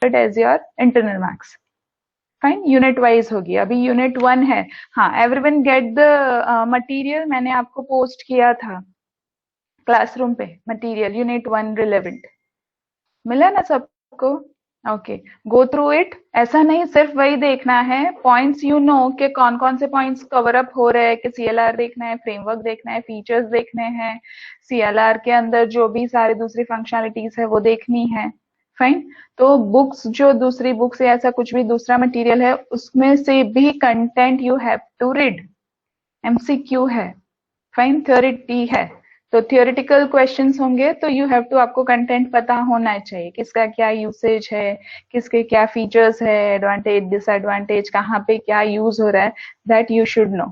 It as your internal marks. Fine, unit wise होगी। अभी unit 1 है। हाँ, एवरीवन गेट द मटेरियल, मैंने आपको पोस्ट किया था क्लासरूम पे मटेरियल, यूनिट 1 रिलेवेंट मिला ना सबको? Okay, go through it. ऐसा नहीं सिर्फ वही देखना है, पॉइंट्स यू नो कि कौन कौन से पॉइंट्स कवर अप हो रहे हैं, कि सीएलआर देखना है, फ्रेमवर्क देखना है, फीचर्स देखने हैं, सीएलआर के अंदर जो भी सारी दूसरी फंक्शनलिटीज है वो देखनी है। फाइन, तो बुक्स, जो दूसरी बुक्स या ऐसा कुछ भी दूसरा मटेरियल है उसमें से भी content you have to read. MCQ है, फाइन, थ्योरी है, तो थियोरिटिकल क्वेश्चंस होंगे, तो यू हैव टू, आपको कंटेंट पता होना चाहिए, किसका क्या यूसेज है, किसके क्या फीचर्स है, एडवांटेज डिसएडवांटेज, कहाँ पे क्या यूज हो रहा है, that you should know.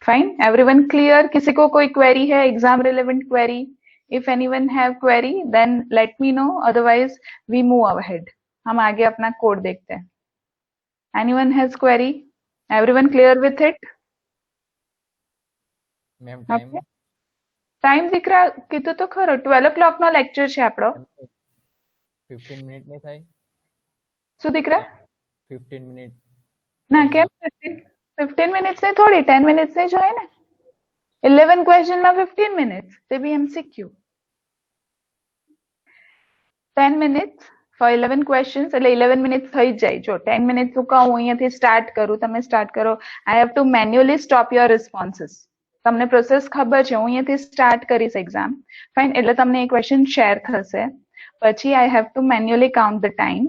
Fine, everyone clear? किसी को कोई क्वेरी है, exam relevant query? If anyone have query then let me know, otherwise we move ahead, हम आगे अपना कोड देखते हैं। Anyone has query? Everyone clear with it? Ma'am okay, time દીકરા કીધું તો ખરો, 12 o'clock નો લેક્ચર છે આપણો। 15 મિનિટ નહીં થાય? શું દીકરા? 15 મિનિટ ના, કેમ 15 મિનિટ્સ ને થોડી 10 મિનિટ્સ ને જ હોય ને। 11 ક્વેશ્ચન માં 15 મિનિટ્સ, તે બી એમસીક્યુ। 10 મિનિટ્સ ફોર 11 ક્વેશ્ચન્સ, એટલે 11 મિનિટ્સ થઈ જ જાય। જો 10 મિનિટ્સ હું કહું અહીંયાથી સ્ટાર્ટ કરું, તમે સ્ટાર્ટ કરો, I have to manually stop your responses. તમને પ્રોસેસ ખબર છે, હું અહીંયાથી સ્ટાર્ટ કરીશ એક્ઝામ, ફાઇન, એટલે તમને એ ક્વેશ્ચન શેર થશે, પછી I have to manually count the time,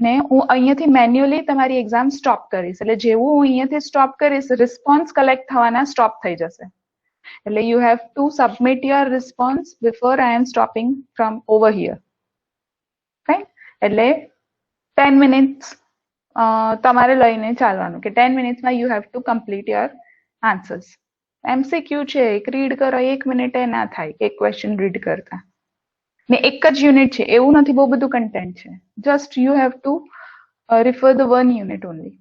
ને હું અહીંયાથી મેન્યુઅલી તમારી એક્ઝામ સ્ટોપ કરીશ, એટલે જેવું હું અહીંયાથી સ્ટોપ કરીશ, રિસ્પોન્સ કલેક્ટ થવાના સ્ટોપ થઈ જશે, એટલે you have to submit your response before I am stopping from over here. Fine, એટલે 10 મિનિટ્સ તમારે લઈને ચાલવાનું, કે 10 મિનિટ્સમાં you have to complete your answers. MCQ છે, એક રીડ કરો, 1 મિનિટે ના થાય એક ક્વેશ્ચન રીડ કરતા, ને એક જ યુનિટ છે એવું નથી, બહુ બધું કન્ટેન્ટ છે, just you have two refer the 1 unit only,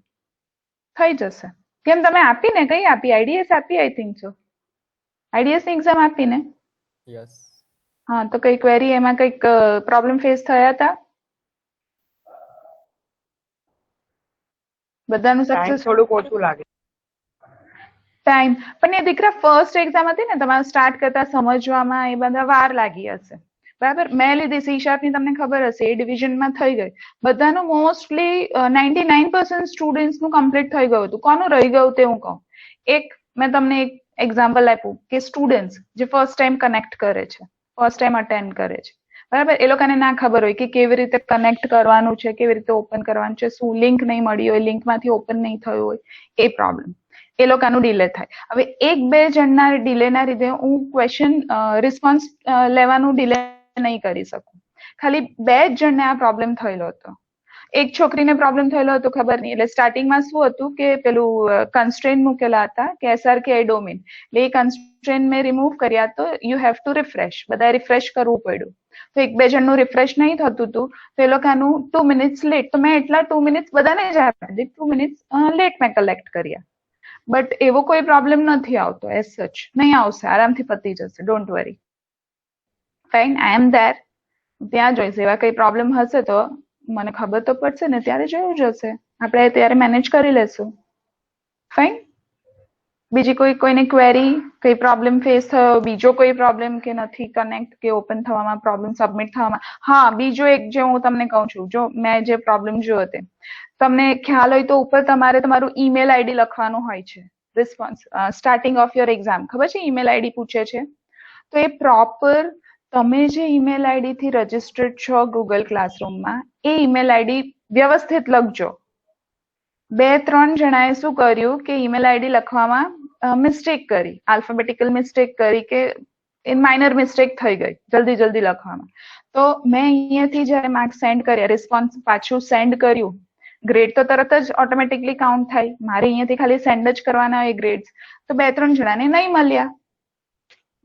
થઈ જશે। કેમ તમે આપી ને, કઈ આપી? આઈડીએસ આપી, આઈ થિંક સો, આઈડીએસ ની એક્ઝામ આપી ને? યસ। હા, તો કઈ ક્વેરી, એમાં કઈક પ્રોબ્લેમ ફેસ થયા હતા? બધાનું સક્સેસ? થોડુંક ઓછું લાગે। ટાઈમ પણ એ દીકરા ફર્સ્ટ એક્ઝામ હતી ને, તમારે સ્ટાર્ટ કરતા સમજવામાં એ બધા વાર લાગી હશે, બરાબર? મેં લીધી સી શાર્પની, તમને ખબર હશે, એ ડિવિઝનમાં થઈ ગઈ, બધાનું મોસ્ટલી 99% સ્ટુડન્ટ્સનું કમ્પ્લીટ થઈ ગયું હતું। કોનું રહી ગયું તે હું કહું, એક મેં તમને એક એક્ઝામ્પલ આપ્યું કે સ્ટુડન્ટ્સ જે ફર્સ્ટ ટાઈમ કનેક્ટ કરે છે, ફર્સ્ટ ટાઈમ અટેન્ડ કરે છે, બરાબર, એ લોકોને ના ખબર હોય કે કેવી રીતે કનેક્ટ કરવાનું છે, કેવી રીતે ઓપન કરવાનું છે, શું લિંક નહીં મળી હોય, લિંકમાંથી ઓપન નહીં થયું હોય, એ પ્રોબ્લેમ, એ લોકોનું ડિલે થાય। હવે 1-2 જણના ડિલેના લીધે હું ક્વેશ્ચન રિસ્પોન્સ લેવાનું ડિલે નહીં કરી શકું, ખાલી 2 જ જણને આ પ્રોબ્લેમ થયેલો હતો। એક છોકરીને પ્રોબ્લેમ થયેલો હતો, ખબર નહીં, એટલે સ્ટાર્ટિંગમાં શું હતું કે પેલું કન્સ્ટ્રેન્ટ મૂકેલા હતા કે SRK ડોમેન, એટલે એ કન્સ્ટ્રેન્ટ મેં રિમૂવ કર્યા, તો યુ હેવ ટુ રિફ્રેશ, બધા રિફ્રેશ કરવું પડ્યું, તો 1-2 જણનું રિફ્રેશ નહીં થતું હતું, તો એ લોકોનું 2 મિનિટ્સ લેટ, તો મેં એટલા 2 મિનિટ્સ બધાને જ આપ્યા, 2 મિનિટ્સ લેટ મેં કલેક્ટ કર્યા, બટ એવો કોઈ પ્રોબ્લેમ નથી આવતો, એઝ સચ નહીં આવશે, આરામથી પતી જશે, don't worry. Fine, I am there, ત્યાં જોઈશ, એવા કઈ પ્રોબ્લેમ હશે તો મને ખબર તો પડશે ને, ત્યારે જોયું જશે, આપણે ત્યારે મેનેજ કરી લેશું। ફાઇન, બીજી કોઈને ક્વેરી, કઈ પ્રોબ્લેમ ફેસ થયો, બીજો કોઈ પ્રોબ્લેમ કે નથી કનેક્ટ કે ઓપન થવામાં, પ્રોબ્લેમ સબમિટ થવામાં? હા, બીજો એક જે હું તમને કહું છું, જો મેં જે પ્રોબ્લેમ જોયો તે તમને ખ્યાલ હોય તો ઉપર તમારે તમારું ઈમેલ આઈડી લખવાનું હોય છે, response starting of your exam, ખબર છે ઈમેલ આઈડી પૂછે છે, તો એ પ્રોપર તમે જે ઈમેલ આઈડી થી રજીસ્ટર્ડ છો ગૂગલ ક્લાસરૂમમાં, એ ઈમેલ આઈડી વ્યવસ્થિત લખજો। 2-3 જણાએ શું કર્યું કે ઈમેલ આઈડી લખવામાં મિસ્ટેક કરી, આલ્ફાબેટિકલ મિસ્ટેક કરી, કે માઇનર મિસ્ટેક થઈ ગઈ જલ્દી લખવામાં, તો મેં અહીંયાથી જ્યારે માર્ક્સ સેન્ડ કર્યા, રિસ્પોન્સ પાછું સેન્ડ કર્યું, ગ્રેડ તો તરત જ ઓટોમેટિકલી કાઉન્ટ થાય, મારે અહીંયાથી ખાલી સેન્ડ જ કરવાના હોય ગ્રેડ્સ, તો 2-3 જણાને નહીં મળ્યા।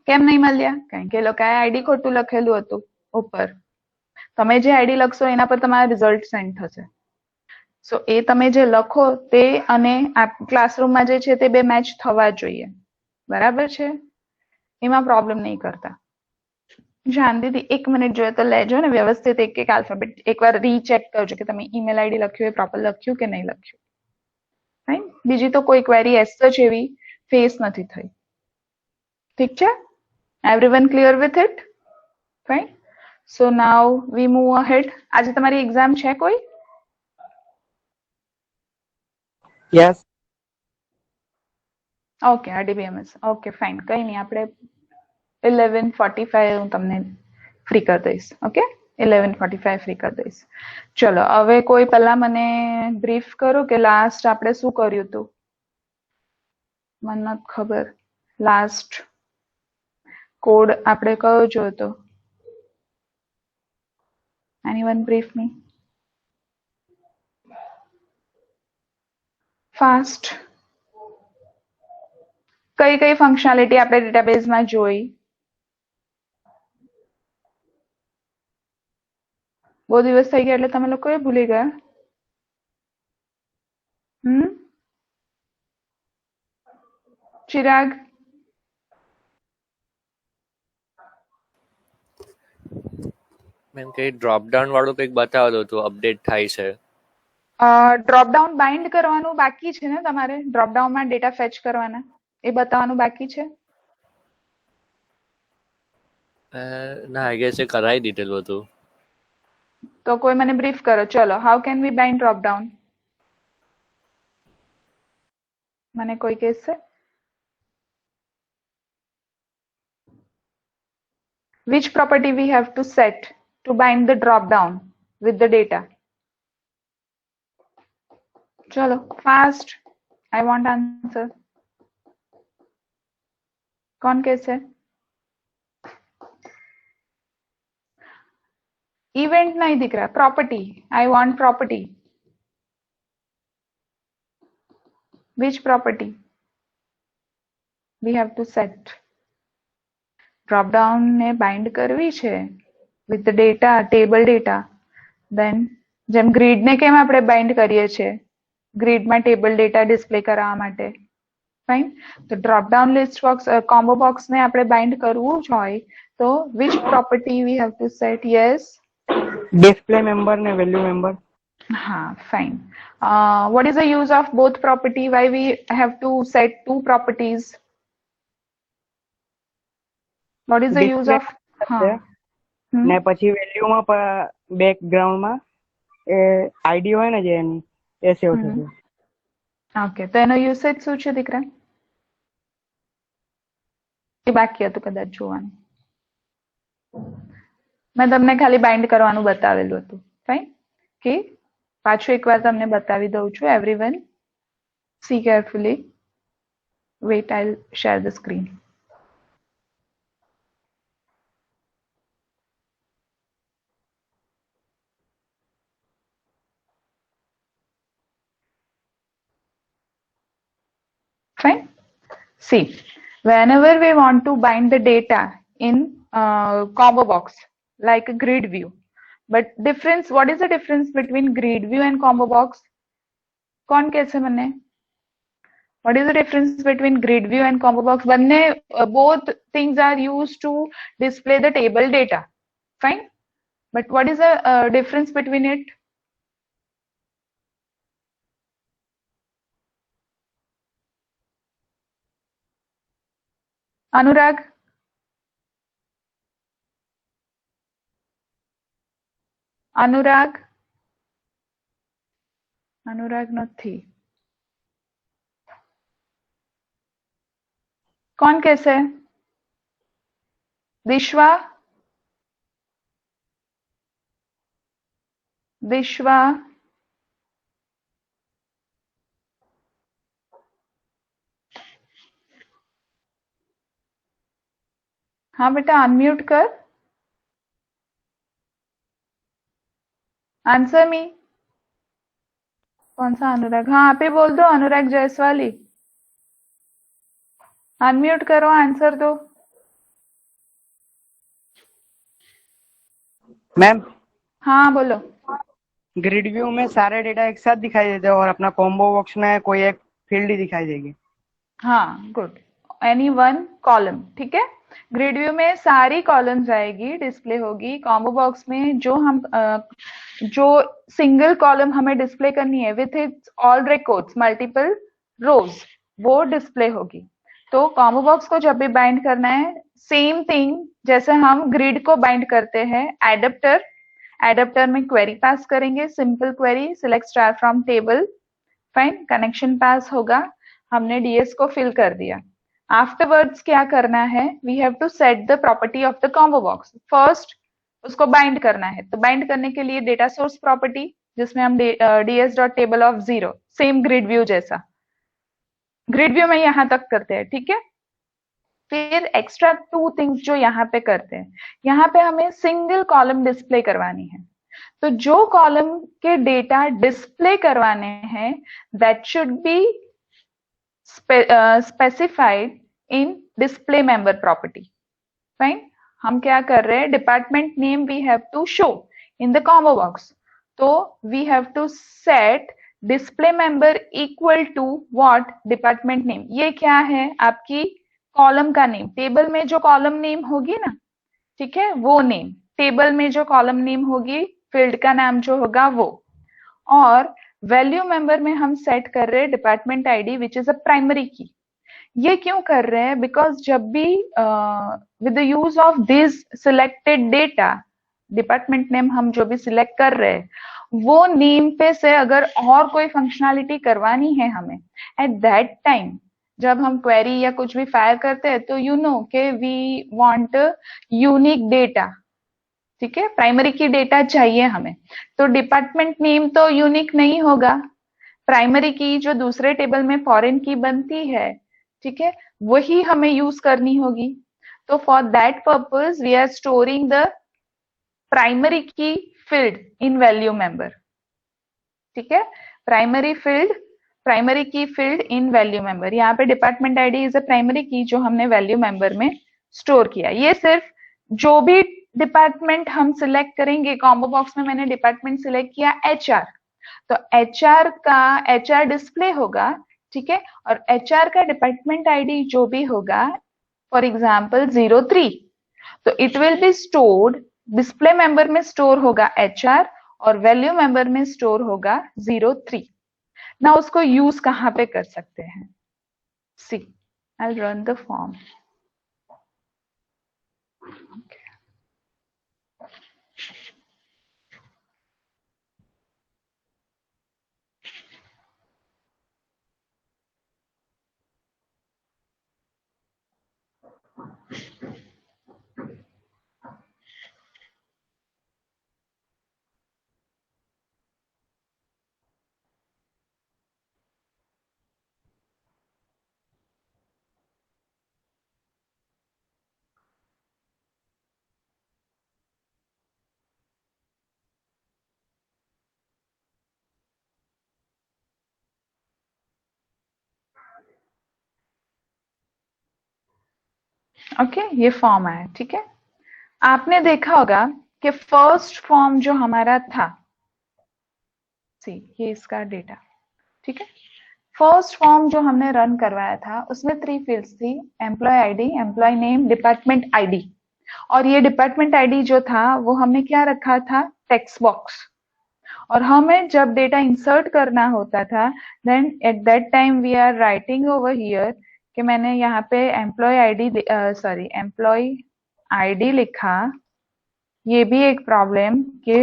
કેમ નહીં મળ્યા? કારણ કે એ લોકોએ આઈડી ખોટું લખેલું હતું ઉપર, તમે જે આઈડી લખશો એના પર તમારા રિઝલ્ટ સેન્ડ થશે, સો એ તમે જે લખો તે અને આ ક્લાસરૂમમાં જે છે તે 2 મેચ થવા જોઈએ, બરાબર છે? એમાં પ્રોબ્લેમ નહીં કરતા। શાંતિથી 1 મિનિટ જોઈએ તો લેજો ને વ્યવસ્થિત એક એક આલ્ફાબેટ એકવાર રીચેક કરજો કે તમે ઈમેલ આઈડી લખ્યું એ પ્રોપર લખ્યું કે નહીં લખ્યું. ફાઇન. બીજી તો કોઈ ક્વેરી એસ સચ એવી ફેસ નથી થઈ. ઠીક છે? Everyone clear with it? Fine. So now V move ahead. આજે તમારી એક્ઝામ છે કોઈ? યસ. ઓકે, આરડીબીએમએસ. ઓકે ફાઇન, કઈ નહીં, આપણે 11:45 હું તમને ફ્રી કરી દઈશ. ઓકે, 11:45 ફ્રી કરી દઈશ. ચલો હવે કોઈ પહેલા મને બ્રીફ કરો કે લાસ્ટ આપણે શું કર્યું હતું. મને નથી ખબર લાસ્ટ કોડ આપણે કયો જોયો હતો. એનીવન બ્રીફ મી ફાસ્ટ. કઈ કઈ ફંક્શનાલિટી આપણે ડેટાબેઝમાં જોઈ? બહુ દિવસ થઈ ગયા એટલે તમે લોકો એ ભૂલી ગયા? ચિરાગ? મેમ કઈ ડ્રોપ ડાઉન વાળું કંઈક બતાવતું હતું, અપડેટ થાય છે. ડ્રોપડાઉન બાઇન્ડ કરવાનું બાકી છે ને તમારે? ડ્રોપડાઉનમાં ડેટા ફેચ કરવાના એ બતાવવાનું બાકી છે? ના, આઈ ગેસ એ કરાવી દીધેલું હતું. તો કોઈ મને બ્રીફ કરો. ચલો, how can we bind dropdown? મને કોઈ કહેશે? Which property we have to set to bind the drop down with the data? Chalo, fast. I want answer. कौन कैसे? Event नहीं दिख रहा. Property. I want property. Which property we have to set? Drop down ને bind કરવી છે with the data, table data. Then જેમ grid ને કેમ આપણે bind કરીએ છીએ? Grid માં table data display કરાવવા માટે. Fine. તો drop down list box, combo box ને આપણે bind કરવું જ હોય તો which property we have to set? Yes. Display member ને value member. હા, fine. What is the use of both property? Why we have to set two properties? What is the use of? ને પછી value માં background માં એ ID હોય ને જે એની એ સેવ થશે. ઓકે, તો એનો યુસેજ શું છે દીકરા? એ બાકી હતું કદાચ જોવાનું. મેં તમને ખાલી બાઇન્ડ કરવાનું બતાવેલું હતું. ફાઇન. કે પાછું એકવાર તમને બતાવી દઉં છું. Everyone see carefully. Wait, I will share the screen. Fine. See, whenever we want to bind the data in combo box like a grid view, but difference, what is the difference between grid view and combo box? कौन कैसे बने? What is the difference between grid view and combo box? बनने both things are used to display the table data. Fine. But what is the difference between it? Anurag? Anurag? Anurag નથી. कौन कैसे? दिश्वा? दिश्वा? हाँ बेटा, unmute कर. Answer me. कौन सा अनुराग? हाँ, आप ही बोल दो. अनुराग जायसवाली. अनम्यूट करो, आंसर दो. मैम. हाँ बोलो. ग्रिड व्यू में सारे डेटा एक साथ दिखाई देते हैं और अपना कॉम्बो बॉक्स में कोई एक फील्ड ही दिखाई देगी. हाँ, गुड. एनी वन कॉलम, ठीक है। ग्रिड व्यू में सारी कॉलम्स आएगी, डिस्प्ले होगी। कॉम्बो बॉक्स में जो सिंगल कॉलम हमें डिस्प्ले करनी है with its all records multiple rows, वो डिस्प्ले होगी। तो कॉम्बो बॉक्स को जब भी बाइंड करना है, सेम थिंग जैसे हम ग्रिड को बाइंड करते हैं, एडेप्टर में क्वेरी पास करेंगे, simple query, select star from table, fine, connection pass होगा, हमने डीएस को फिल कर दिया। आफ्टरवर्ड्स क्या करना है, we have to set the property of the combo box. First उसको बाइंड करना है, तो बाइंड करने के लिए डेटा सोर्स प्रॉपर्टी, जिसमें हम ds dot table of 0, same grid view जैसा, ग्रिड व्यू में यहां तक करते हैं, ठीक है। फिर एक्स्ट्रा 2 थिंग्स जो यहाँ पे करते हैं, यहाँ पे हमें सिंगल कॉलम डिस्प्ले करवानी है। तो जो कॉलम के डेटा डिस्प्ले करवाने हैं, that should be specified in display member property, fine. हम क्या कर रहे हैं, department name we have to show in the combo box, तो we have to set display member equal to what, department name. ये क्या है, आपकी कॉलम का नेम, टेबल में जो कॉलम नेम होगी ना, ठीक है, वो नेम, टेबल में जो कॉलम नेम होगी, फील्ड का नाम जो होगा वो। और वैल्यू मेंबर में हम सेट कर रहे हैं department ID which is a primary की। ये क्यों कर रहे हैं, बिकॉज जब भी with the use of this selected data, department name हम जो भी सिलेक्ट कर रहे हैं, वो नेम पे से अगर और कोई फंक्शनैलिटी करवानी है हमें एट दैट टाइम, जब हम क्वेरी या कुछ भी फायर करते हैं, तो यू नो के वी वांट यूनिक डेटा, ठीक है, प्राइमरी की डेटा चाहिए हमें। तो डिपार्टमेंट नेम तो यूनिक नहीं होगा, प्राइमरी की जो दूसरे टेबल में फॉरेन की बनती है, ठीक है, वही हमें यूज करनी होगी। तो for that purpose we are storing the primary की फील्ड इन वैल्यू मेंबर, ठीक है, प्राइमरी की फील्ड इन वैल्यू मेंबर। यहाँ पे department ID is a primary की जो हमने वैल्यू मेंबर में स्टोर किया। ये सिर्फ जो भी डिपार्टमेंट हम सिलेक्ट करेंगे, कॉम्बो बॉक्स में मैंने डिपार्टमेंट सिलेक्ट किया एचआर, तो एचआर का एचआर डिस्प्ले होगा, ठीक है, और एचआर का डिपार्टमेंट आईडी जो भी होगा, फॉर एग्जाम्पल 03, तो it will be stored, display member में स्टोर होगा एचआर और वैल्यू मेंबर में स्टोर होगा 03। ना उसको यूज कहां पे कर सकते हैं, see I run the form, okay, ये फॉर्म आया, ठीक है। आपने देखा होगा कि फर्स्ट फॉर्म जो हमारा था, सी ये इसका डेटा, ठीक है, फर्स्ट फॉर्म जो हमने रन करवाया था उसमें 3 फील्ड्स थी, employee ID, employee name, department ID. और ये डिपार्टमेंट आईडी जो था वो हमने क्या रखा था, टेक्स्ट बॉक्स। और हमें जब डेटा इंसर्ट करना होता था, then at that time we are writing over here कि मैंने यहाँ पे एम्प्लॉय आईडी लिखा। ये भी एक प्रॉब्लम कि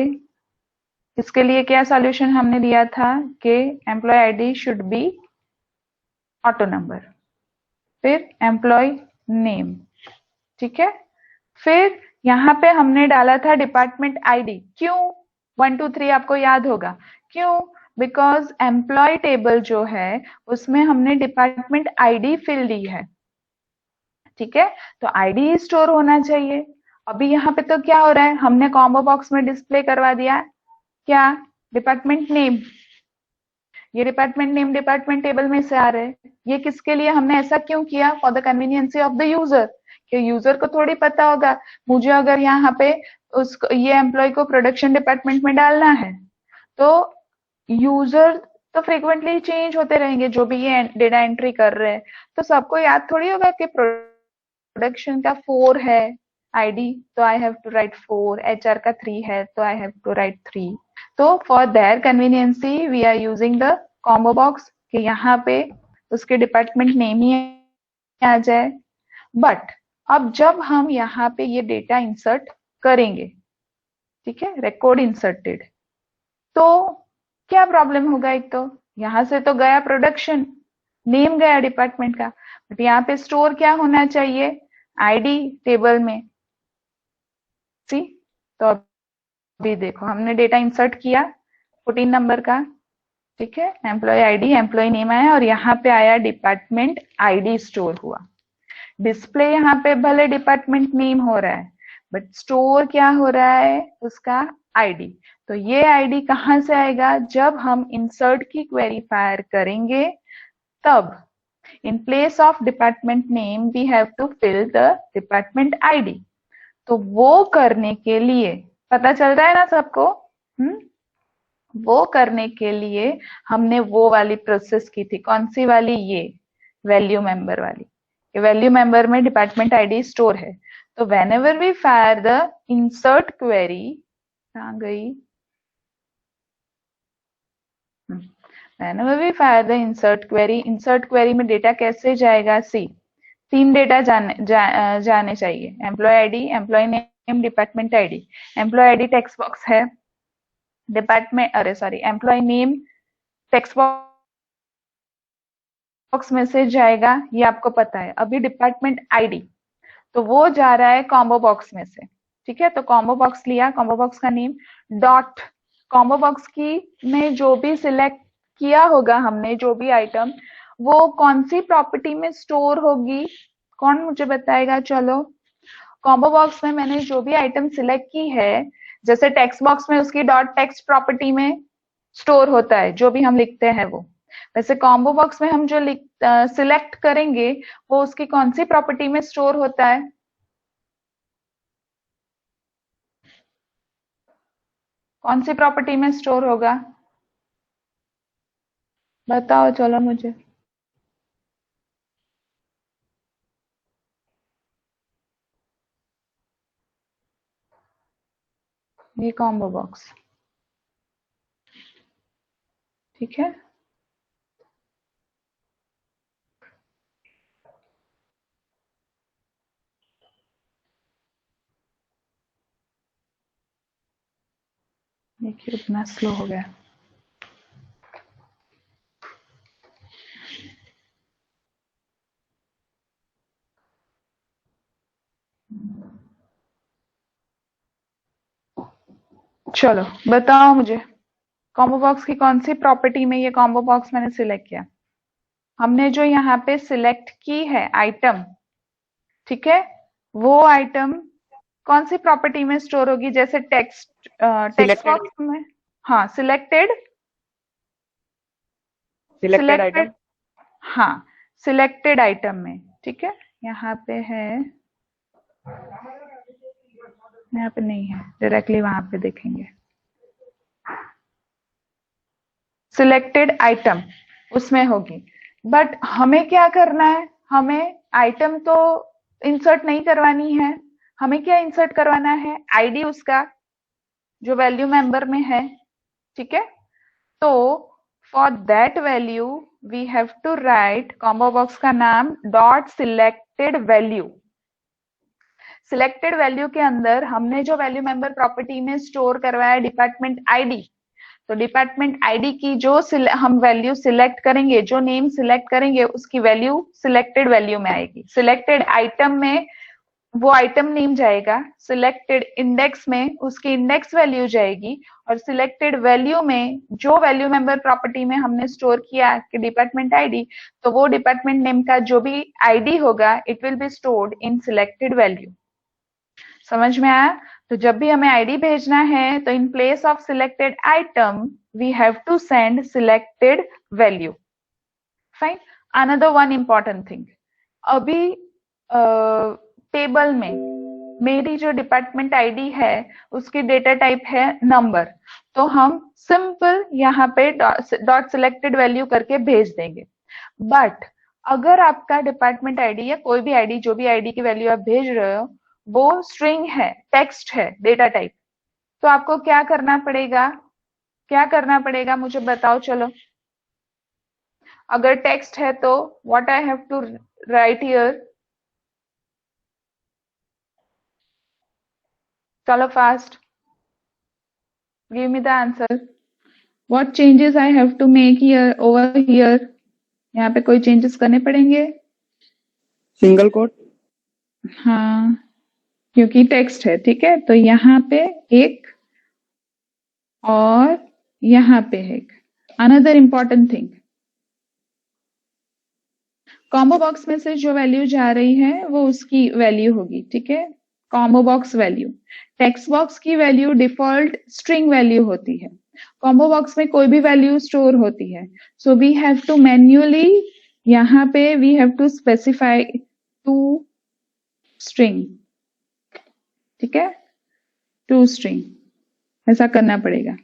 इसके लिए क्या सॉल्यूशन हमने दिया था कि employee ID should be auto number, फिर एम्प्लॉय नेम, ठीक है। फिर यहाँ पे हमने डाला था डिपार्टमेंट आईडी, क्यों, 1 2 3 आपको याद होगा, क्यों, बिकॉज एम्प्लॉय टेबल जो है उसमें हमने डिपार्टमेंट आईडी फिल दी है, ठीक है, तो आईडी स्टोर होना चाहिए। अभी यहाँ पे तो क्या हो रहा है, हमने कॉम्बो बॉक्स में डिस्प्ले करवा दिया क्या, डिपार्टमेंट नेम। ये डिपार्टमेंट नेम डिपार्टमेंट टेबल में से आ रहे हैं। ये किसके लिए हमने ऐसा क्यों किया, for the conveniences of the user, कि यूजर को थोड़ी पता होगा, मुझे अगर यहाँ पे ये एम्प्लॉय को प्रोडक्शन डिपार्टमेंट में डालना है, तो यूजर तो फ्रीक्वेंटली चेंज होते रहेंगे जो भी ये डेटा एंट्री कर रहे हैं। तो सबको याद थोड़ी होगा कि प्रोडक्शन का 4 है आईडी, तो I have to write 4, HR का 3 है तो आई हैव टू राइट 3। तो for their convenience we are using the combo box कि यहाँ पे उसके डिपार्टमेंट नेम ही आ जाए। बट अब जब हम यहाँ पे ये डेटा इंसर्ट करेंगे, ठीक है, रिकॉर्ड इंसर्टेड, तो क्या प्रॉब्लम होगा? एक तो यहां से तो गया प्रोडक्शन, नेम गया डिपार्टमेंट का, बट यहाँ पे स्टोर क्या होना चाहिए? आईडी टेबल में। सी, तो अभी देखो हमने डेटा इंसर्ट किया 14 नंबर का, ठीक है, एम्प्लॉय आईडी एम्प्लॉय नेम आया और यहाँ पे आया डिपार्टमेंट आईडी स्टोर हुआ। डिस्प्ले यहाँ पे भले डिपार्टमेंट नेम हो रहा है बट स्टोर क्या हो रहा है? उसका आईडी। तो ये आईडी कहाँ से आएगा? जब हम इंसर्ट की क्वेरी फायर करेंगे तब in place of department name we have to fill the department ID. तो वो करने के लिए, पता चल रहा है ना सबको? वो करने के लिए हमने वो वाली प्रोसेस की थी। कौन सी वाली? ये वैल्यू मेंबर वाली। वैल्यू मेंबर में डिपार्टमेंट आईडी स्टोर है। तो whenever we fire the insert query, कहाँ गई? whenever we fire the insert query में डेटा कैसे जाएगा? सी, 3 डेटा जाने चाहिए, employee ID, employee name, department ID. Employee ID text box है, एम्प्लॉय नेम टेक्स्ट बॉक्स में से जाएगा, ये आपको पता है। अभी डिपार्टमेंट आईडी तो वो जा रहा है कॉम्बो बॉक्स में से, ठीक है। तो कॉम्बो बॉक्स लिया, कॉम्बो बॉक्स का नेम डॉट, कॉम्बो बॉक्स की में जो भी सिलेक्ट किया होगा हमने, जो भी आइटम, वो कौन सी प्रॉपर्टी में स्टोर होगी? कौन मुझे बताएगा? चलो, कॉम्बो बॉक्स में मैंने जो भी आइटम सिलेक्ट की है, जैसे टेक्स्ट बॉक्स में उसकी डॉट टेक्स्ट प्रॉपर्टी में स्टोर होता है जो भी हम लिखते हैं वो, वैसे कॉम्बो बॉक्स में हम जो सिलेक्ट करेंगे वो उसकी कौन सी प्रॉपर्टी में स्टोर होता है? कौन सी प्रॉपर्टी में स्टोर होगा? बताओ चलो मुझे। ये कॉम्बो बॉक्स, ठीक है। देखिए इतना स्लो हो गया। चलो बताओ मुझे, कॉम्बो बॉक्स की कौन सी प्रॉपर्टी में ये कॉम्बो बॉक्स मैंने सिलेक्ट किया? हमने जो यहाँ पे सिलेक्ट की है आइटम, ठीक है, वो आइटम कौन सी प्रॉपर्टी में स्टोर होगी? जैसे टेक्स्ट बॉक्स में, हाँ, सिलेक्टेड आइटम, हाँ, सिलेक्टेड आइटम में, ठीक है। यहाँ पे है, यहाँ पे नहीं है, डायरेक्टली वहां पे देखेंगे। सिलेक्टेड आइटम उसमें होगी, बट हमें क्या करना है? हमें आइटम तो इंसर्ट नहीं करवानी है, हमें क्या इंसर्ट करवाना है? आईडी उसका जो वैल्यू मेंबर में है, ठीक है। तो for that value we have to write, combo box का नाम dot selected value. Selected value के अंदर हमने जो वैल्यू मेंबर प्रॉपर्टी में स्टोर करवाया डिपार्टमेंट आईडी, तो डिपार्टमेंट आईडी की जो हम वैल्यू सिलेक्ट करेंगे, जो नेम सिलेक्ट करेंगे, उसकी वैल्यू सिलेक्टेड वैल्यू में आएगी। सिलेक्टेड आइटम में वो आइटम नेम जाएगा, सिलेक्टेड इंडेक्स में उसकी इंडेक्स वैल्यू जाएगी, और सिलेक्टेड वैल्यू में जो वैल्यू मेंबर प्रॉपर्टी में हमने स्टोर किया कि डिपार्टमेंट आईडी, तो वो डिपार्टमेंट नेम का जो भी आईडी होगा it will be stored in selected value. समझ में आया? तो जब भी हमें आईडी भेजना है तो in place of selected item we have to send selected value. Fine. Another one important thing, अभी टेबल में मेरी जो डिपार्टमेंट आईडी है उसकी डेटा टाइप है नंबर, तो हम सिंपल यहाँ पे डॉट सिलेक्टेड वैल्यू करके भेज देंगे। बट अगर आपका डिपार्टमेंट आईडी या कोई भी आईडी, जो भी आईडी की वैल्यू आप भेज रहे हो वो स्ट्रिंग है, टेक्स्ट है, डेटा टाइप, तो आपको क्या करना पड़ेगा, क्या करना पड़ेगा मुझे बताओ चलो। अगर टेक्स्ट है तो what I have to write here, चलो fast, give me the answer. What changes I have to make here, over here, यहाँ पे कोई चेंजेस करने पड़ेंगे? Single quote. हाँ, क्योंकि टेक्स्ट है, ठीक है, तो यहाँ पे एक और यहाँ पे एक। Another important thing, combo box में से जो वैल्यू जा रही है वो उसकी वैल्यू होगी, ठीक है, combo box value. Text box की वैल्यू डिफॉल्ट स्ट्रिंग वैल्यू होती है, कॉम्बो बॉक्स में कोई भी वैल्यू स्टोर होती है। So we have to manually, यहाँ पे we have to specify to string, ठीक है, टू स्ट्रिंग, ऐसा करना पड़ेगा।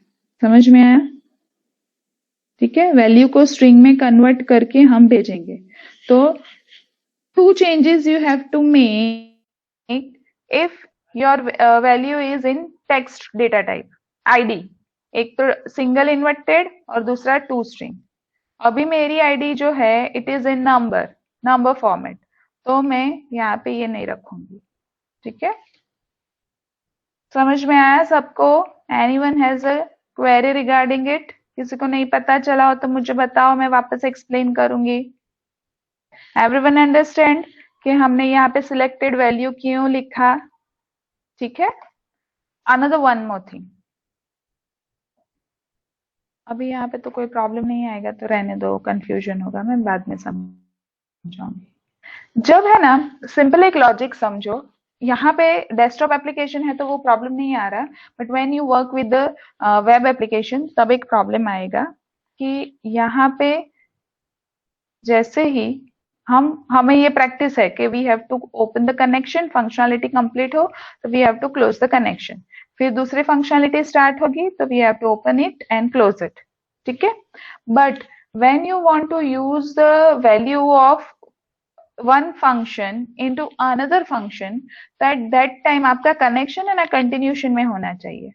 समझ में आया? ठीक है, वैल्यू को स्ट्रिंग में कन्वर्ट करके हम भेजेंगे। तो two changes you have to make if your value is in text data type id, एक तो सिंगल इन्वर्टेड और दूसरा टू स्ट्रिंग। अभी मेरी आईडी जो है it is in number format, तो मैं यहाँ पे ये नहीं रखूंगी, ठीक है। समझ में आया सबको? Anyone has a query regarding it? किसी को नहीं पता चला हो तो मुझे बताओ, मैं वापस एक्सप्लेन करूंगी। एवरीवन अंडरस्टैंड कि हमने यहाँ पे सिलेक्टेड वैल्यू क्यों लिखा, ठीक है। अनदर वन मोर थिंग, अभी यहाँ पे तो कोई प्रॉब्लम नहीं आएगा तो रहने दो, कंफ्यूजन होगा, मैं बाद में समझाऊंगी। जब है ना, सिंपल एक लॉजिक समझो, यहाँ पे डेस्कटॉप एप्लीकेशन है तो वो प्रॉब्लम नहीं आ रहा, but when you work with web application तब एक प्रॉब्लम आएगा कि यहाँ पे जैसे ही हमें ये प्रैक्टिस है कि we have to open the connection, functionality complete हो तो we have to close the connection, फिर दूसरी फंक्शनलिटी स्टार्ट होगी तो we have to open it and close it, ठीक है। But when you want to use the value of one function into another function, तो at that time आपका connection है ना कंटिन्यूशन में होना चाहिए।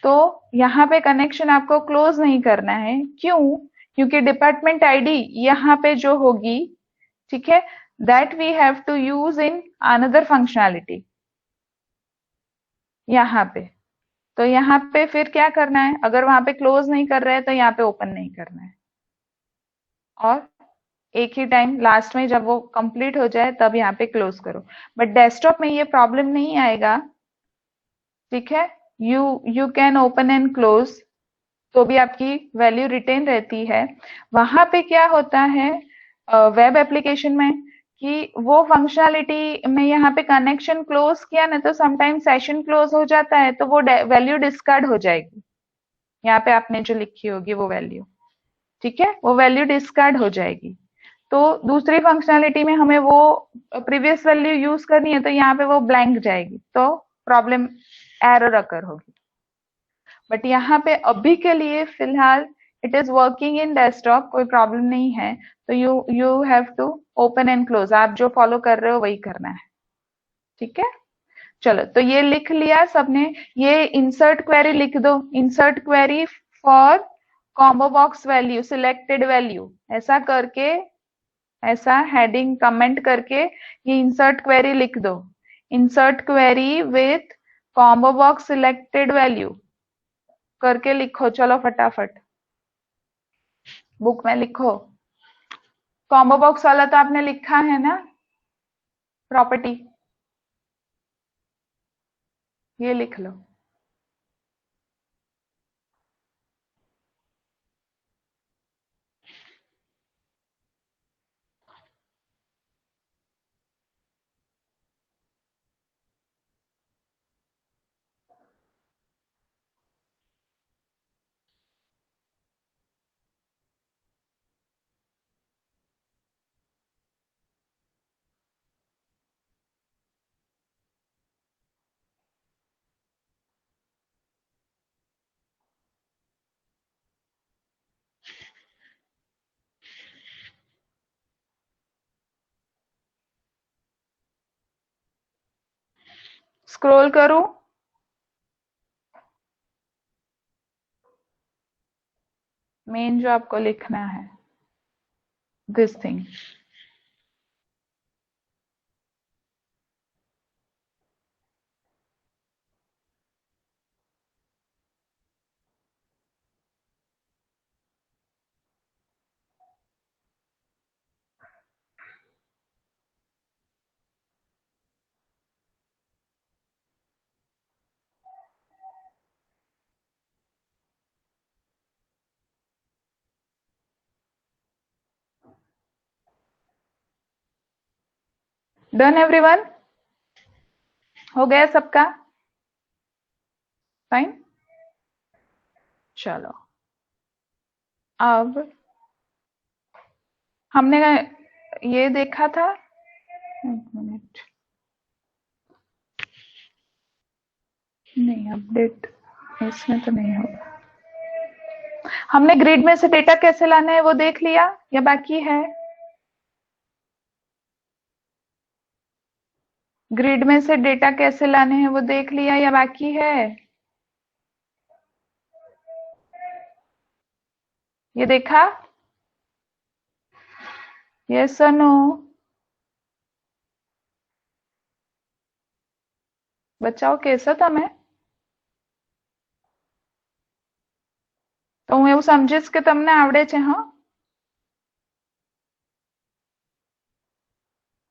तो यहाँ पे कनेक्शन आपको क्लोज नहीं करना है, क्यों? क्योंकि डिपार्टमेंट आईडी यहाँ पे जो होगी, ठीक है, that we have to use in another functionality यहाँ पे। तो यहाँ पे फिर क्या करना है, अगर वहां पे क्लोज नहीं कर रहे हैं तो यहाँ पे ओपन नहीं करना है, और एक ही टाइम लास्ट में जब वो कंप्लीट हो जाए तब यहाँ पे क्लोज करो। बट डेस्कटॉप में ये प्रॉब्लम नहीं आएगा, ठीक है, you can open and close, तो भी आपकी वैल्यू रिटेन रहती है। वहां पे क्या होता है वेब एप्लीकेशन में कि वो फंक्शनैलिटी में यहाँ पे कनेक्शन क्लोज किया ना तो समटाइम सेशन क्लोज हो जाता है, तो वो वैल्यू डिस्कार्ड हो जाएगी, यहाँ पे आपने जो लिखी होगी वो वैल्यू, ठीक है, वो वैल्यू डिस्कार्ड हो जाएगी। तो दूसरी फंक्शनैलिटी में हमें वो प्रीवियस वैल्यू यूज करनी है तो यहाँ पे वो ब्लैंक जाएगी, तो प्रॉब्लम, एरर अकर होगी। बट यहाँ पे अभी के लिए फिलहाल it is working in desktop, कोई प्रॉब्लम नहीं है। तो you have to open and close, आप जो फॉलो कर रहे हो वही करना है, ठीक है। चलो, तो ये लिख लिया सबने। ये इंसर्ट क्वेरी लिख दो, insert query for combo box value, selected value, ऐसा करके, ऐसा हेडिंग कमेंट करके ये इंसर्ट क्वेरी लिख दो। Insert query with combo box selected value करके लिखो, चलो फटाफट बुक में लिखो। कॉम्बो बॉक्स वाला तो आपने लिखा है ना, प्रॉपर्टी, ये लिख लो। स्क्रॉल करूं? मेन जो आपको लिखना है, दिस थिंग। Done everyone? हो गया सबका? फाइन। चलो, अब हमने ये देखा था, एक मिनट, नहीं अपडेट इसमें तो नहीं होगा। हमने ग्रिड में से डेटा कैसे लाना है वो देख लिया या बाकी है? ग्रिड में से डेटा कैसे लाने हैं वो देख लिया या बाकी है? ये देखा? यस और नो? બચાવ કેસો તમે? તો હું એવું સમજીશ કે તમને આવડે છે. હા,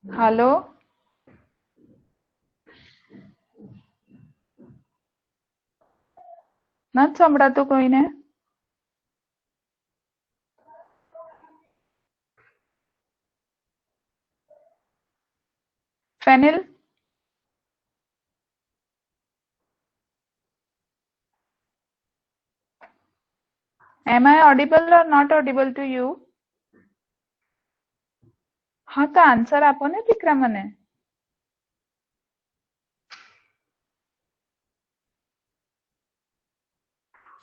હાલો, નથી સંભળાતું કોઈને? Fenil? Am I audible or not audible to you? હા, તો આન્સર આપો ને દીકરા મને.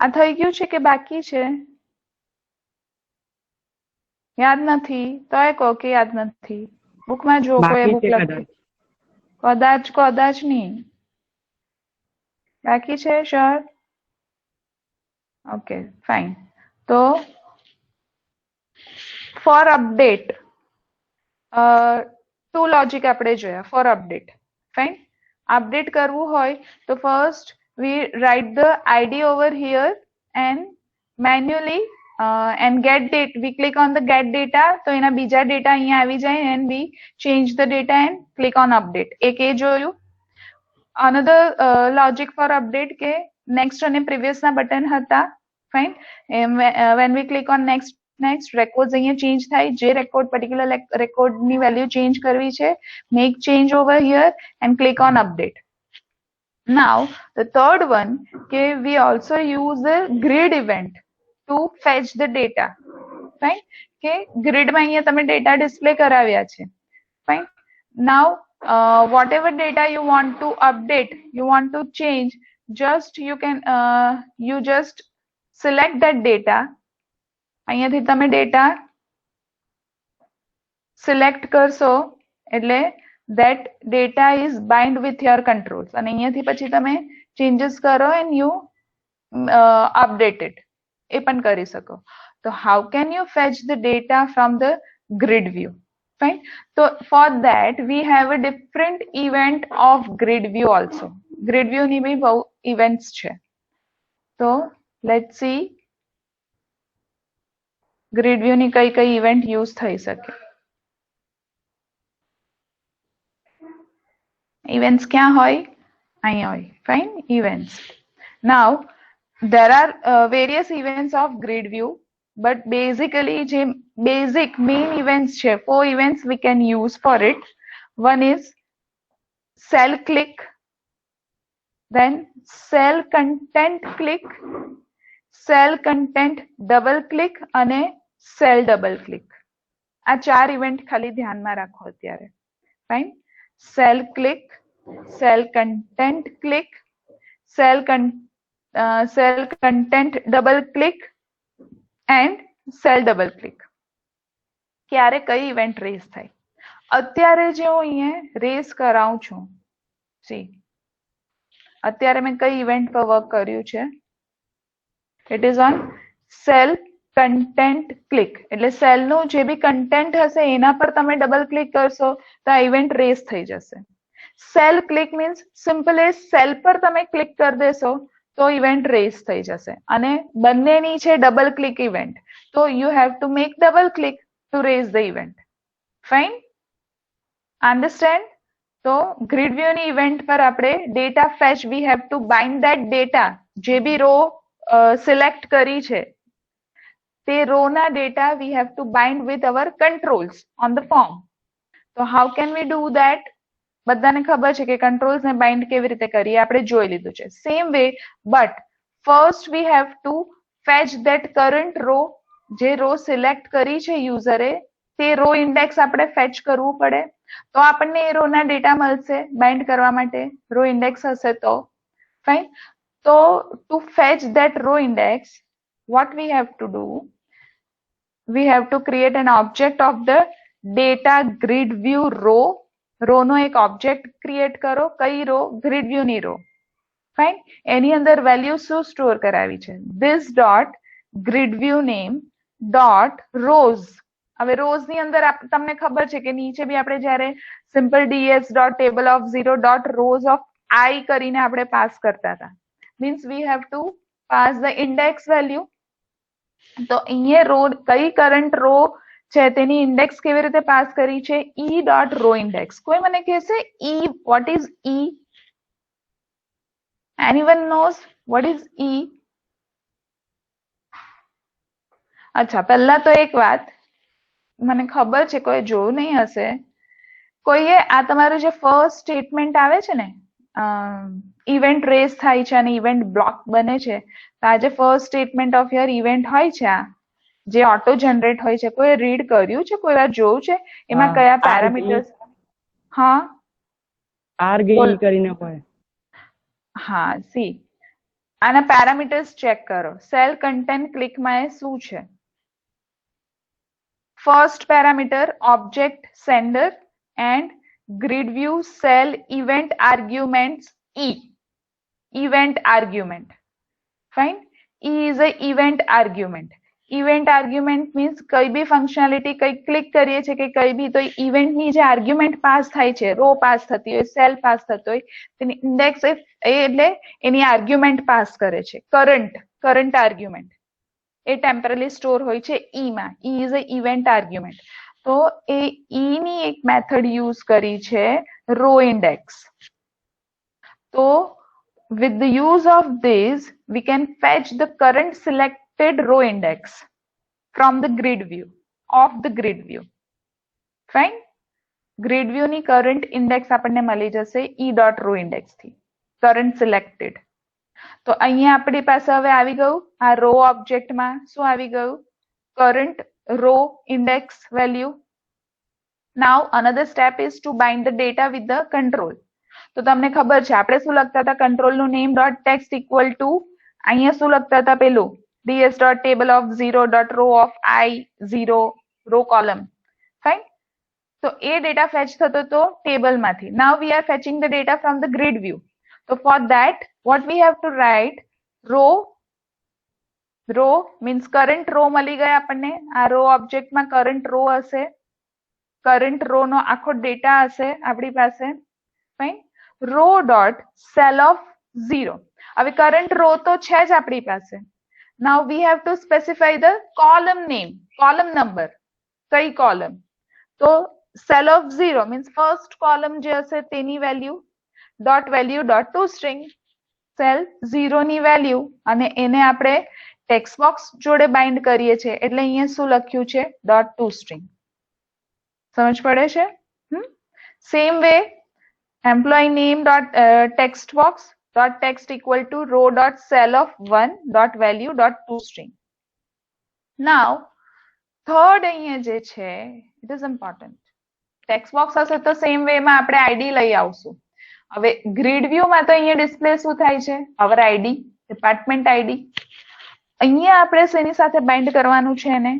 આ થઈ ગયું છે કે બાકી છે? યાદ નથી તો એ કહો કે યાદ નથી. બુકમાં જો કોઈ બાકી બુક છે લખી. કદાચ. કદાચ નહીં. બાકી છે શ્યોર? Okay fine. તો ફોર અપડેટ ટુ લોજિક આપણે જોયા. For update fine. અપડેટ કરવું હોય તો first we write the id over here and manually and get date. We click on the get data, તો એના બીજા ડેટા અહીંયા આવી જાય and we change the data and click on update. એક એ જોયું. another logic for update કે next અને previous ના બટન હતા. fine. when we click on next records અહીંયા change થાય. જે record particular record ની value change કરવી છે, make change over here and click on update. Now the third one, okay, we also use a grid event to fetch the data. Fine. Okay, grid માં અહીંયા તમે data display કરાવ્યા છે. Fine. Now whatever data you want to update, you want to change, just you just select that data. અહીંયાથી તમે data select કરશો એટલે that data is bind with your controls અને અહીંયાથી પછી તમે changes કરો and you update it. એ પણ કરી શકો. તો how can you fetch the data from the grid view? Fine. So for that we have a different event of grid view also. Grid view ની બી બહુ events છે. તો let's see grid view ની કઈ કઈ event use થઈ શકે. Events क्या होय? અહીંયા હોય. Fine. Events. Now there are various events of grid view, but basically જે basic main events છે, 4 events we can use for it. One is cell click, then cell content click, cell content double click અને cell double click. આ 4 event ખાલી ધ્યાનમાં રાખો અત્યારે. Fine. Cell click, cell content click, cell content double click and cell double click. ક્યારે કઈ event rays થાય? અત્યારે જે હું અહીંયા રેઝ કરાવું છું, see અત્યારે મેં કઈ ઇવેન્ટ પર વર્ક કર્યું છે? It is on cell content click. એટલે સેલનું જે બી કન્ટેન્ટ હશે એના પર તમે ડબલ ક્લિક કરશો તો આ ઇવેન્ટ રેસ થઈ જશે. સેલ ક્લિક મીન્સ સિમ્પલ એ સેલ પર તમે ક્લિક કરી દેશો તો ઇવેન્ટ રેસ થઈ જશે. અને બંનેની છે ડબલ ક્લિક ઇવેન્ટ, તો you have to make double click to raise the event. Fine, understand? તો ગ્રીડ વ્યૂ ની ઇવેન્ટ પર આપણે data fetch, we have to bind that data. જે બી રો સિલેક્ટ કરી છે તે રો ના data we have to bind with our controls on the form. તો how can we do that? બધાને ખબર છે કે કંટ્રોલ્સ ને બાઇન્ડ કેવી રીતે કરીએ, આપણે જોઈ લીધું છે. Same way, but first we have to fetch that current row. જે રો સિલેક્ટ કરી છે યુઝરે તે રો ઇન્ડેક્સ આપણે ફેચ કરવું પડે, તો આપણને એ રો ના ડેટા મળશે બાઇન્ડ કરવા માટે. રો ઇન્ડેક્સ હશે તો ફાઇન. તો to fetch that row index, what we have to do, we have to create an object of the data grid view row. Row નો એક ઓબ્જેક્ટ ક્રિએટ કરો. કઈ રો? ગ્રીડ વ્યૂ ની row. Fine. એની અંદર value શું store કરાવી છે? this dot grid view name dot rows. હવે રોઝ ની અંદર તમને ખબર છે કે નીચે બી આપણે જ્યારે simple ds dot table of 0 dot rows of I કરીને આપણે પાસ કરતા હતા. Means V have two pass the index value. તો અહીંયા રો કઈ કરંટ રો છે તેની ઇન્ડેક્સ કેવી રીતે પાસ કરી છે? e dot row index. કોઈ મને કહેશે e, what is e? anyone knows what is e? અચ્છા, પહેલા તો એક વાત મને ખબર છે કોઈ જોયું નહીં હશે, કોઈએ આ તમારું જે ફર્સ્ટ સ્ટેટમેન્ટ આવે છે ને, ઇવેન્ટ રેસ થાય છે અને ઇવેન્ટ બ્લોક બને છે, તો આ જે first statement of your event હોય છે, આ જે ઓટો જનરેટ હોય છે, કોઈ રીડ કર્યું છે? કોઈ વાર જોયું છે એમાં કયા પેરામીટર્સ? હા, આર ગેઇન કરીને હોય. હા, સી આના પેરામીટર્સ ચેક કરો. સેલ કન્ટેન્ટ ક્લિકમાં એ શું છે? First parameter object sender and grid view cell event arguments e. event argument. Fine. E is a event argument. event argument means કઈ બી ફંક્શનાલિટી કઈ ક્લિક કરીએ છે કે કઈ બી, તો ઇવેન્ટ ની જે આર્ગ્યુમેન્ટ પાસ થાય છે, રો પાસ થતી હોય, સેલ પાસ થતો હોય, તેની ઇન્ડેક્સ એટલે એની આર્ગ્યુમેન્ટ પાસ કરે છે. કરંટ આર્ગ્યુમેન્ટ એ ટેમ્પરરી સ્ટોર હોય છે ઈ માં. ઈ ઇઝ અ ઇવેન્ટ આર્ગ્યુમેન્ટ. તો એ ઈ ની એક મેથડ યુઝ કરી છે રો ઇન્ડેક્સ. તો with the use of this we can fetch the current selected row index from the grid view of the grid view. Fine. grid view ની current index આપણને મળી જશે e dot row index થી, current selected. તો અહીંયા આપણી પાસે હવે આવી ગયું આ રો ઓબ્જેક્ટમાં શું આવી ગયું? current row index value. Now another step is to bind the data with the control. તો તમને ખબર છે આપણે શું લખતા હતા? કંટ્રોલ નું name dot text equal to અહીંયા શું લખતા હતા? પેલું ds dot table of 0 dot row of I 0 row column. Fine. તો એ ડેટા ફેચ થતો તો ટેબલમાંથી. Now we are fetching the data from the grid view. So for that what we have to write? row means current row મળી ગયા આપણને. આ row ઓબ્જેક્ટમાં current row હશે, current row નો આખો ડેટા હશે આપણી પાસે. Fine. Row dot cell of 0. હવે કરંટ રો તો છે જ આપણી પાસે. Now we have to specify the column name, column number. કઈ કોલમ? તો cell of 0 means first column જે હશે તેની value, dot value dot to string, cell 0 ની વેલ્યુ, અને એને આપણે ટેક્સ્ટ બોક્સ જોડે બાઇન્ડ કરીએ છીએ એટલે અહીંયા શું લખ્યું છે? Dot to string. સમજ પડે છે? Same way employee name dot text box dot text equal to row dot cell of 1 dot value dot to string. Now third અહીંયા જે છે it is important. text box હશે તો સેમ વે માં આપણે આઈડી લઈ આવશું. હવે ગ્રીડ વ્યૂ માં તો અહીંયા ડિસ્પ્લે શું થાય છે? અવર આઈડી, ડિપાર્ટમેન્ટ આઈડી. અહીંયા આપણે શેની સાથે બાઇન્ડ કરવાનું છે એને?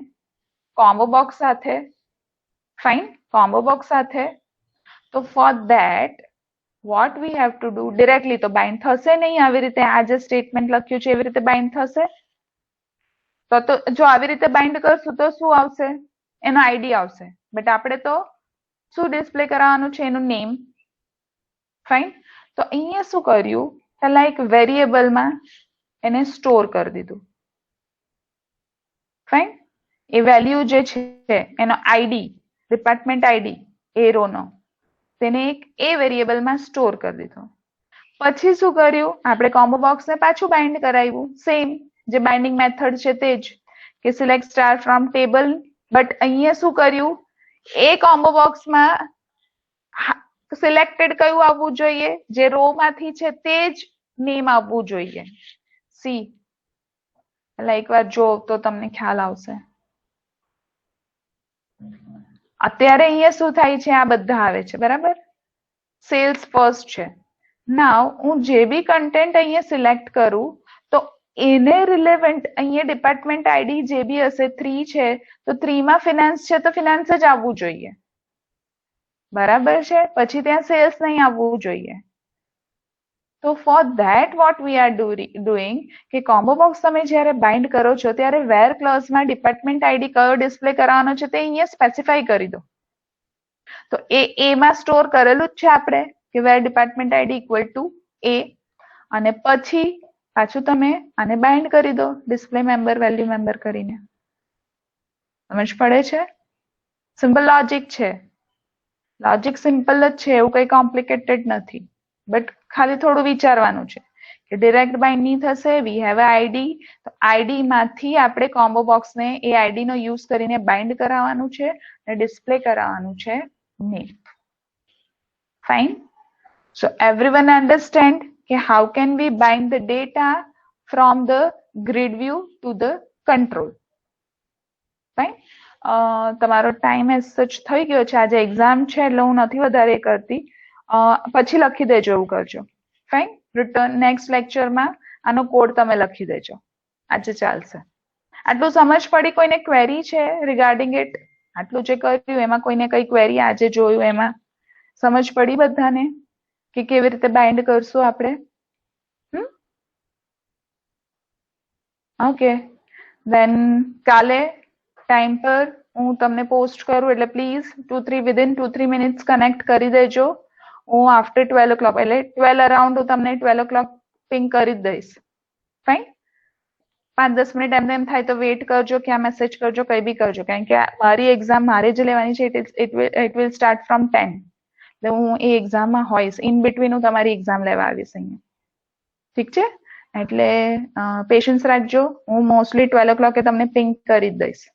કોમ્બો બોક્સ સાથે. ફાઇન. કોમ્બો બોક્સ સાથે. તો for that what we have to do directly તો બાઇન્ડ થશે નહીં આવી રીતે આ જે સ્ટેટમેન્ટ લખ્યું છે એવી રીતે બાઇન્ડ થશે તો જો આવી રીતે બાઇન્ડ કરશું તો શું આવશે એનો આઈડી આવશે બટ આપણે તો શું ડિસ્પ્લે કરાવવાનું છે એનું નેમ ફાઇન તો અહીંયા શું કર્યું પહેલા એક વેરિયેબલમાં એને સ્ટોર કરી દીધું ફાઇન એ વેલ્યુ જે છે એનો આઈડી ડિપાર્ટમેન્ટ આઈડી એ રોનો તેને એક એ વેરિયેબલમાં સ્ટોર કરી દીધો પછી શું કર્યું આપણે કોમ્બો બોક્સને પાછું બાઇન્ડ કરાવ્યું સેમ જે બાઇન્ડિંગ મેથડ છે તે જ કે select star from table but અહીંયા શું કર્યું એ કોમ્બો બોક્સમાં સિલેક્ટેડ કયું આવવું જોઈએ જે રો માંથી છે તે જ નેમ આવવું જોઈએ સી એટલે એકવાર જો તો તમને ખ્યાલ આવશે અત્યારે અહીંયા શું થાય છે આ બધા આવે છે બરાબર સેલ્સ ફર્સ્ટ છે નાવ હું જે બી કન્ટેન્ટ અહીંયા સિલેક્ટ કરું તો એને રિલેવન્ટ અહીંયા ડિપાર્ટમેન્ટ આઈડી જે બી હશે 3 છે તો 3 માં ફિનાન્સ છે તો ફિનાન્સ જ આવવું જોઈએ બરાબર છે પછી ત્યાં સેલ્સ નહીં આવવું જોઈએ તો for that what we are doing કે કોમ્બો બોક્સ તમે જ્યારે બાઇન્ડ કરો છો ત્યારે વેર ક્લોઝમાં ડિપાર્ટમેન્ટ આઈડી કયો ડિસ્પ્લે કરવાનો છે તે અહીંયા સ્પેસિફાઈ કરી દો તો એ માં સ્ટોર કરેલું જ છે આપણે કે વેર ડિપાર્ટમેન્ટ આઈડી ઇક્વલ ટુ એ અને પછી પાછું તમે આને બાઇન્ડ કરી દો ડિસ્પ્લે મેમ્બર વેલ્યુ મેમ્બર કરીને સમજ પડે છે સિમ્પલ લોજિક છે લોજિક સિમ્પલ જ છે એવું કઈ કોમ્પ્લિકેટેડ નથી બટ ખાલી થોડું વિચારવાનું છે કે ડિરેક્ટ બાઇન્ડ નહીં થશે વી હેવ અ આઈડી તો આઈડી માંથી આપણે કોમ્બો બોક્સને એ આઈડી નો યુઝ કરીને બાઇન્ડ કરાવવાનું છે અને ડિસ્પ્લે કરાવવાનું છે name fine so everyone understand કે how can we bind the data from the grid view to the control fine તમારો ટાઈમ એઝ સચ થઈ ગયો છે આજે એક્ઝામ છે એટલે હું નથી વધારે કરતી પછી લખી દેજો એવું કરજો ફાઇન રિટર્ન નેક્સ્ટ લેક્ચરમાં આનો કોડ તમે લખી દેજો આજે ચાલશે આટલું સમજ પડી કોઈને ક્વેરી છે રિગાર્ડિંગ ઇટ આટલું જે કર્યું એમાં કોઈને કઈ ક્વેરી આજે જોયું એમાં સમજ પડી બધાને કે કેવી રીતે બાઇન્ડ કરશું આપણે ઓકે દેન કાલે ટાઈમ પર હું તમને પોસ્ટ કરું એટલે પ્લીઝ 2-3 મિનિટ્સ કનેક્ટ કરી દેજો હું આફ્ટર 12 o'clock એટલે 12 અરાઉન્ડ હું તમને 12 o'clock પિંગ કરી જ દઈશ ફાઇન 5-10 મિનિટ એમ થાય તો વેઇટ કરજો કે આ મેસેજ કરજો કઈ બી કરજો કારણ કે મારી એક્ઝામ મારે જ લેવાની છે ઇટ વિલ સ્ટાર્ટ ફ્રોમ 10 એટલે હું એ એક્ઝામમાં હોઈશ ઇન બિટવીન હું તમારી એક્ઝામ લેવા આવીશ અહીંયા ઠીક છે એટલે પેશન્સ રાખજો હું મોસ્ટલી 12 o'clock તમને પિંગ કરી જ દઈશ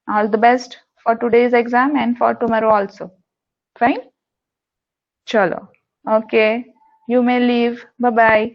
all the best for today's exam and for tomorrow also fine ચલો okay you may leave bye by